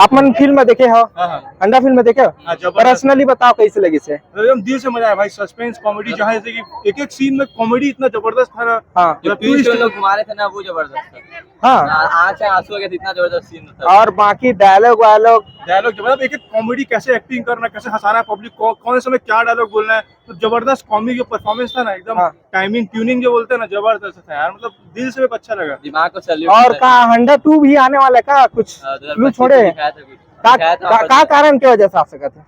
आप मन फिल्म में देखे हो? अंडा फिल्म में देखे हो? पर्सनली बताओ कैसे लगी से? एकदम दिल से मजा आया भाई। सस्पेंस कॉमेडी जहाँ जैसे कि एक एक सीन में कॉमेडी इतना जबरदस्त था ना। हाँ जो लोग घुमारे थे ना वो जबरदस्त था। हाँ आँख से आंसू आ गए थे, इतना जबरदस्त सीन था। और बाकी डायलॉग वायलॉग मतलब एक एक कॉमेडी कैसे एक्टिंग करना, कैसे हंसाना है पब्लिक को, कौन से समय क्या डायलॉग बोलना है, तो जबरदस्त कॉमेडी जो परफॉर्मेंस था ना एकदम। हाँ। टाइमिंग ट्यूनिंग जो बोलते हैं ना जबरदस्त था यार, मतलब दिल से अच्छा लगा। दिमाग को सैल्यूट। और का अंडा 2 भी आने वाला है का? कुछ क्लू छोड़े का कारण क्या वजह से आ सका था?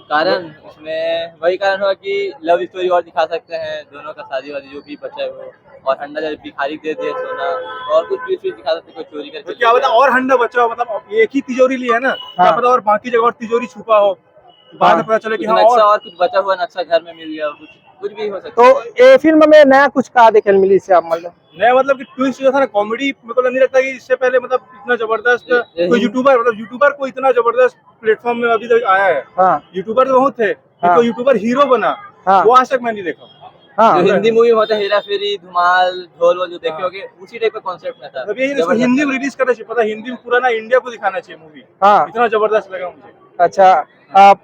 कारण उसमें वही कारण हुआ कि लव स्टोरी और दिखा सकते हैं, दोनों का शादी वादी जो भी बचा है वो, और हंडा जब भिखारी दे दिया सोना, और कुछ भी दिखा सकते, कोई चोरी करके। तो क्या बता और हंडा बचा हो, मतलब एक ही तिजोरी ली है ना, क्या पता और बाकी जगह और तिजोरी छुपा हो, बाद में पता चले कि हाँ और कुछ बचा हुआ नक्शा घर में मिल गया, कुछ भी हो सकता। तो ये फिल्म में नया कुछ का देखे मिली से आप मतलब नया मतलब कि ट्विस्ट जो था ना कॉमेडी, मेरे को नहीं लगता कि इससे पहले मतलब इतना जबरदस्त कोई यूट्यूबर, मतलब यूट्यूबर को इतना जबरदस्त प्लेटफॉर्म में अभी तक आया है। हाँ यूट्यूबर तो बहुत थे, तो यूट्यूबर हीरो बना वो आज तक मैं नहीं देखा। हाँ जो हिंदी मूवी में होता है हेरा फेरी, धमाल, ढोल वोल जो देखे होगे, उसी टाइप का कॉन्सेप्ट में था। अभी इसको हिंदी में रिलीज करना चाहिए, पता हिंदी में पूरा ना इंडिया को दिखाना चाहिए मूवी। हाँ इतना जबरदस्त लगा मुझे। अच्छा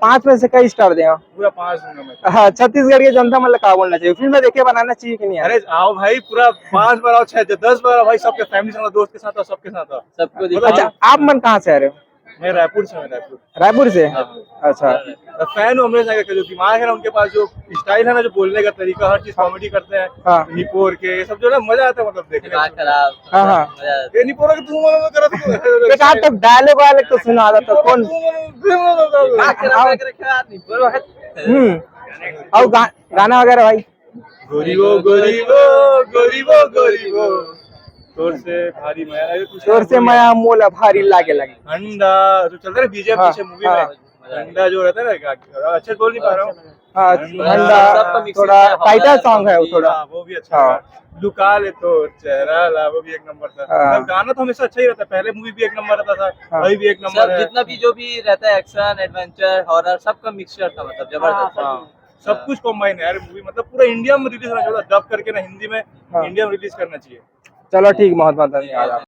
5 में से कई स्टार दें? पूरा 5 दूंगा मैं। हाँ छत्तीसगढ़ के जनता मतलब का बोलना चाहिए, फिल्म में देखे बनाना चाहिए कि नहीं? अरे आओ भाई, पूरा 5 बार आओ, 6 10 बार आओ भाई, सबके फैमिली के साथ, दोस्त के साथ, सबके साथ सबको मतलब अच्छा आप मन कहाँ से आ रहे हो? मैं रायपुर से हूँ। रायपुर से? अच्छा फैन हूँ अमरीश नागर का, जो दिमाग है ना उनके पास, जो स्टाइल है ना, जो बोलने का तरीका, हर चीज कॉमेडी करते हैं। हाँ। निपोर के ये सब जो ना मजा आता है मतलब देखने दिमाग में। खराब। हाँ हाँ ये निपोर के तुम करा एक आध तक डायलॉग वायलॉग तो सुना था तो कौन? और गाना वगैरह भाई? गोरीबो गोरीबो गोरीबो गोरीबो तोर से भारी माया लगे, कुछ जोर से माया मोला भारी लागे लगे। अंडा जो चलता है बीजेपी हाँ, पीछे मूवी में, अंडा जो रहता है ना, अच्छे बोल नहीं पा रहा हूँ। हाँ अंडा थोड़ा टाइटल सॉन्ग है वो थोड़ा। वो भी अच्छा है। लुका ले तो चेहरा ला, वो भी एक नंबर था। मतलब गाना तो हमेशा अच्छा ही रहता है, पहले मूवी भी एक नंबर रहता था, अभी भी एक नंबर है। जितना भी जो भी रहता है, एक्शन एडवेंचर हॉरर सबका मिक्सचर था, मतलब जबरदस्त। सब कुछ कॉम्बाइन है यार मूवी, मतलब पूरा इंडिया में रिलीज होना चाहिए, डब करके ना हिंदी में इंडिया में रिलीज करना चाहिए। चलो ठीक, बहुत बहुत धन्यवाद।